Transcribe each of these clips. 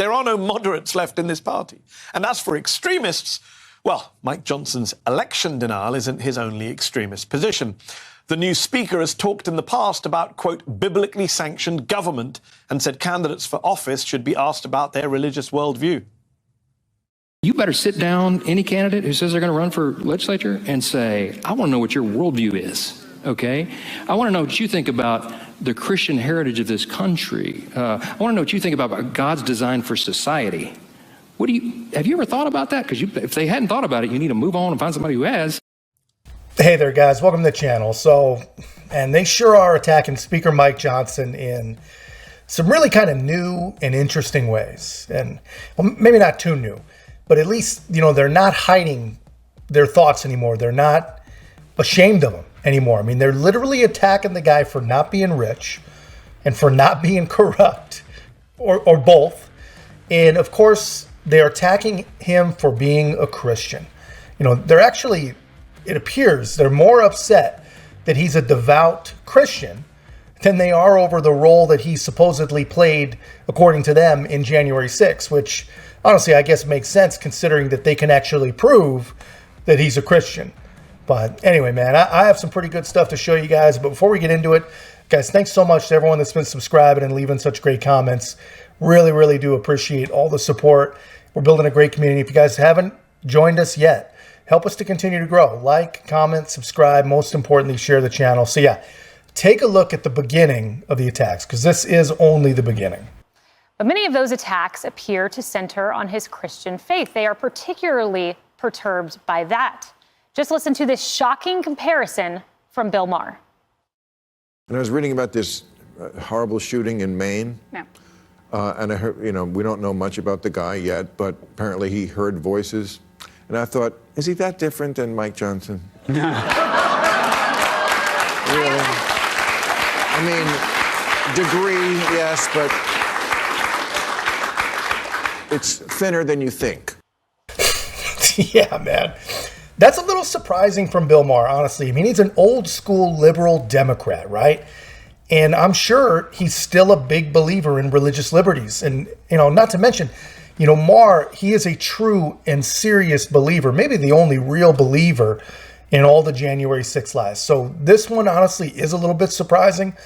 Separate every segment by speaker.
Speaker 1: There are no moderates left in this party. And as for extremists, well, Mike Johnson's election denial isn't his only extremist position. The new speaker has talked in the past about, quote, biblically sanctioned government and said candidates for office should be asked about their religious worldview.
Speaker 2: You better sit down, any candidate who says they're going to run for legislature, and say, I want to know what your worldview is, okay? I want to know what you think about the Christian heritage of this country. I want to know what you think about God's design for society. Have you ever thought about that? Because if they hadn't thought about it, you need to move on and find somebody who has.
Speaker 3: Hey there, guys. Welcome to the channel. And they sure are attacking Speaker Mike Johnson in some really kind of new and interesting ways. And well, maybe not too new, but at least, they're not hiding their thoughts anymore. They're not ashamed of them anymore. I mean, they're literally attacking the guy for not being rich and for not being corrupt or both. And of course, they're attacking him for being a Christian. They're actually, it appears they're more upset that he's a devout Christian than they are over the role that he supposedly played, according to them, in January 6th, which honestly, I guess makes sense considering that they can actually prove that he's a Christian. But anyway, man, I have some pretty good stuff to show you guys. But before we get into it, guys, thanks so much to everyone that's been subscribing and leaving such great comments. Really, really do appreciate all the support. We're building a great community. If you guys haven't joined us yet, help us to continue to grow. Like, comment, subscribe. Most importantly, share the channel. So yeah, take a look at the beginning of the attacks, because this is only the beginning.
Speaker 4: But many of those attacks appear to center on his Christian faith. They are particularly perturbed by that. Just listen to this shocking comparison from Bill Maher.
Speaker 5: And I was reading about this horrible shooting in Maine.
Speaker 4: Yeah.
Speaker 5: And I heard, we don't know much about the guy yet, but apparently he heard voices. And I thought, is he that different than Mike Johnson? Really? I mean, degree, yes, but it's thinner than you think.
Speaker 3: Yeah, man. That's a little surprising from Bill Maher, honestly. I mean, he's an old school liberal Democrat, right? And I'm sure he's still a big believer in religious liberties. And, not to mention, Maher, he is a true and serious believer, maybe the only real believer in all the January 6th lies. So this one, honestly, is a little bit surprising.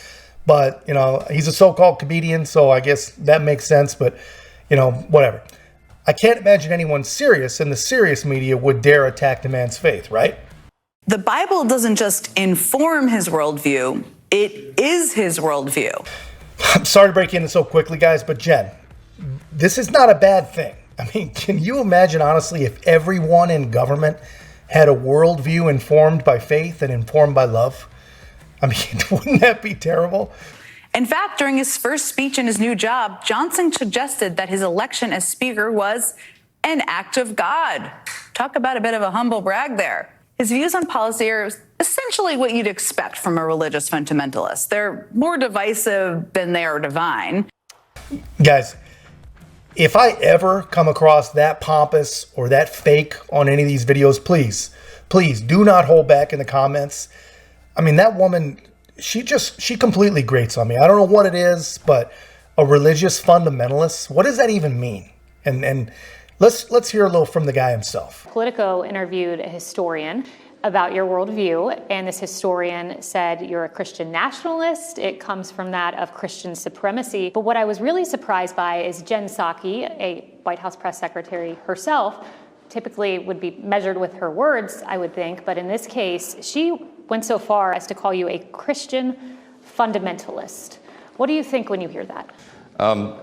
Speaker 3: But, he's a so-called comedian, so I guess that makes sense. But, whatever. I can't imagine anyone serious in the serious media would dare attack the man's faith, right?
Speaker 6: The Bible doesn't just inform his worldview, it is his worldview.
Speaker 3: I'm sorry to break in so quickly, guys, but Jen, this is not a bad thing. I mean, can you imagine, honestly, if everyone in government had a worldview informed by faith and informed by love? I mean, wouldn't that be terrible?
Speaker 6: In fact, during his first speech in his new job, Johnson suggested that his election as Speaker was an act of God. Talk about a bit of a humble brag there. His views on policy are essentially what you'd expect from a religious fundamentalist. They're more divisive than they are divine.
Speaker 3: Guys, if I ever come across that pompous or that fake on any of these videos, please do not hold back in the comments. I mean, that woman, she completely grates on me. I don't know what it is, but a religious fundamentalist, what does that even mean? And let's hear a little from the guy himself.
Speaker 4: Politico interviewed a historian about your worldview, and this historian said you're a Christian nationalist. It comes from that of Christian supremacy. But what I was really surprised by is Jan6, a White House press secretary herself, typically would be measured with her words, I would think, but in this case, she went so far as to call you a Christian fundamentalist. What do you think when you hear that?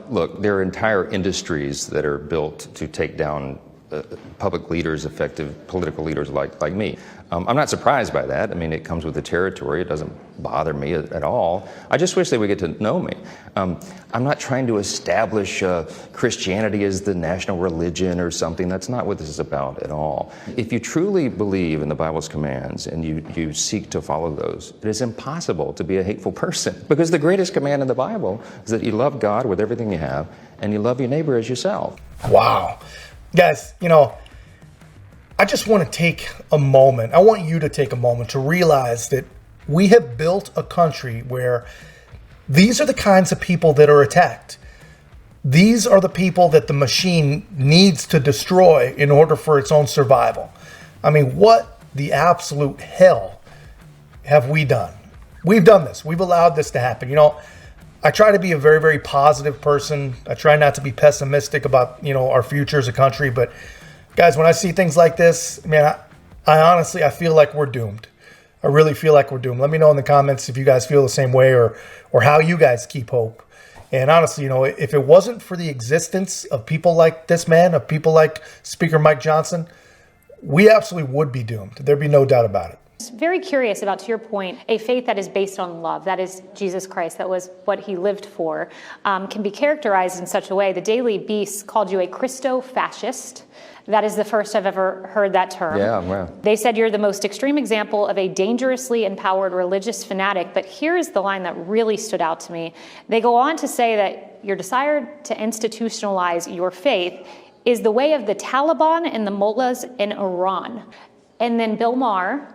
Speaker 7: Look, there are entire industries that are built to take down public leaders, effective political leaders like me. I'm not surprised by that. I mean, it comes with the territory. It doesn't bother me at all. I just wish they would get to know me. I'm not trying to establish Christianity as the national religion or something. That's not what this is about at all. If you truly believe in the Bible's commands and you seek to follow those, it is impossible to be a hateful person, because the greatest command in the Bible is that you love God with everything you have and you love your neighbor as yourself.
Speaker 3: Wow. Guys, I just want to take a moment. I want you to take a moment to realize that we have built a country where these are the kinds of people that are attacked. These are the people that the machine needs to destroy in order for its own survival. I mean, what the absolute hell have we done? We've done this. We've allowed this to happen. You know, I try to be a very, very positive person. I try not to be pessimistic about, you know, our future as a country. But guys, when I see things like this, man, I honestly, I feel like we're doomed. I really feel like we're doomed. Let me know in the comments if you guys feel the same way, or how you guys keep hope. And honestly, you know, if it wasn't for the existence of people like this man, of people like Speaker Mike Johnson, we absolutely would be doomed. There'd be no doubt about it.
Speaker 4: Very curious about, to your point, a faith that is based on love, that is Jesus Christ, that was what he lived for, can be characterized in such a way. The Daily Beast called you a Christo-fascist. That is the first I've ever heard that term.
Speaker 7: Yeah, wow.
Speaker 4: They said you're the most extreme example of a dangerously empowered religious fanatic, but here's the line that really stood out to me. They go on to say that your desire to institutionalize your faith is the way of the Taliban and the mullahs in Iran. And then Bill Maher,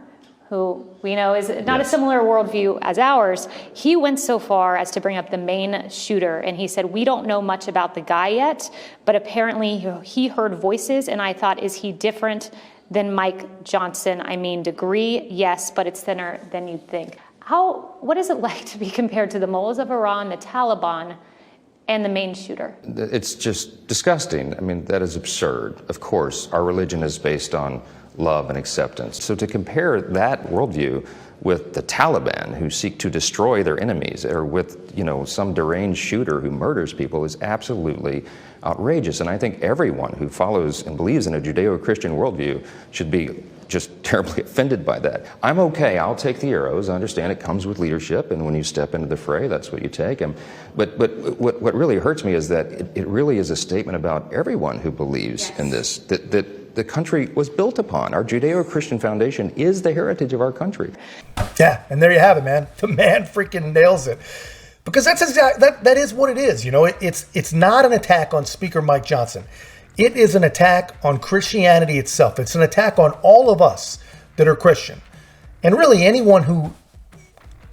Speaker 4: who we know is not a similar worldview as ours, he went so far as to bring up the main shooter. And he said, we don't know much about the guy yet, but apparently he heard voices. And I thought, is he different than Mike Johnson? I mean, degree, yes, but it's thinner than you'd think. What is it like to be compared to the mullahs of Iran, the Taliban, and the main shooter?
Speaker 7: It's just disgusting. I mean, that is absurd. Of course, our religion is based on love and acceptance. So to compare that worldview with the Taliban, who seek to destroy their enemies, or with, you know, some deranged shooter who murders people, is absolutely outrageous. And I think everyone who follows and believes in a Judeo-Christian worldview should be just terribly offended by that. I'm okay, I'll take the arrows. I understand it comes with leadership, and when you step into the fray, that's what you take. But what really hurts me is that it really is a statement about everyone who believes in this, that the country was built upon. Our Judeo-Christian foundation is the heritage of our country.
Speaker 3: Yeah, and there you have it, man. The man freaking nails it. Because that is what it is. You know, it's not an attack on Speaker Mike Johnson. It is an attack on Christianity itself. It's an attack on all of us that are Christian. And really anyone who,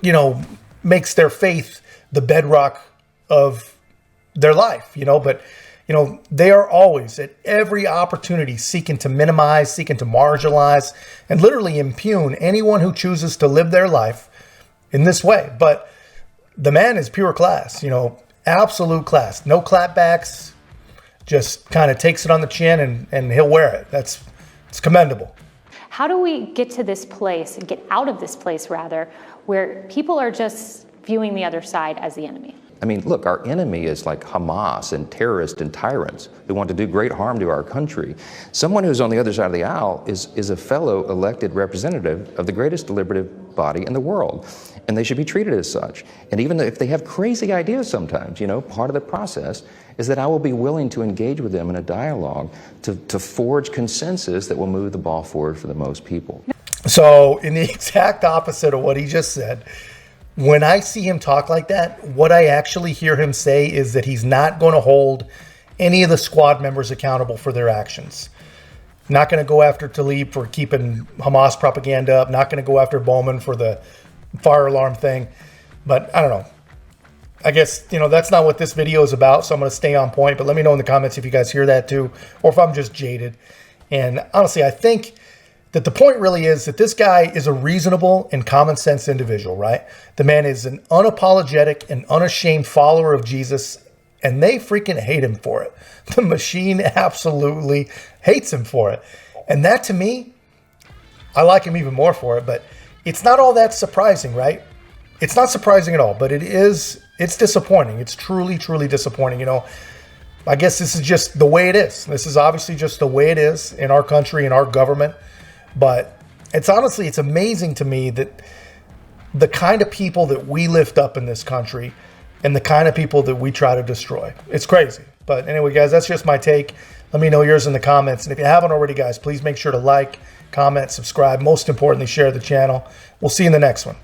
Speaker 3: you know, makes their faith the bedrock of their life, you know, but you know, they are always at every opportunity seeking to minimize, seeking to marginalize, and literally impugn anyone who chooses to live their life in this way. But the man is pure class, you know, absolute class. No clapbacks, just kind of takes it on the chin and he'll wear it. It's commendable.
Speaker 4: How do we get to this place, get out of this place rather, where people are just viewing the other side as the enemy?
Speaker 7: I mean, look, our enemy is like Hamas and terrorists and tyrants who want to do great harm to our country. Someone who's on the other side of the aisle is a fellow elected representative of the greatest deliberative body in the world, and they should be treated as such. And even if they have crazy ideas sometimes, you know, part of the process is that I will be willing to engage with them in a dialogue to forge consensus that will move the ball forward for the most people.
Speaker 3: So in the exact opposite of what he just said, when I see him talk like that, what I actually hear him say is that he's not going to hold any of the squad members accountable for their actions. Not going to go after Tlaib for keeping Hamas propaganda up. Not going to go after Bowman for the fire alarm thing. But I don't know. I guess, you know, that's not what this video is about, so I'm going to stay on point. But let me know in the comments if you guys hear that too, or if I'm just jaded. And honestly, I think that the point really is that this guy is a reasonable and common sense individual, right? The man is an unapologetic and unashamed follower of Jesus, and they freaking hate him for it. The machine absolutely hates him for it. And that, to me, I like him even more for it, but it's not all that surprising, right? It's not surprising at all, but it's disappointing. It's truly, truly disappointing. You know, I guess this is just the way it is. This is obviously just the way it is in our country, in our government. But it's amazing to me that the kind of people that we lift up in this country and the kind of people that we try to destroy. It's crazy. But anyway, guys, that's just my take. Let me know yours in the comments. And if you haven't already, guys, please make sure to like, comment, subscribe. Most importantly, share the channel. We'll see you in the next one.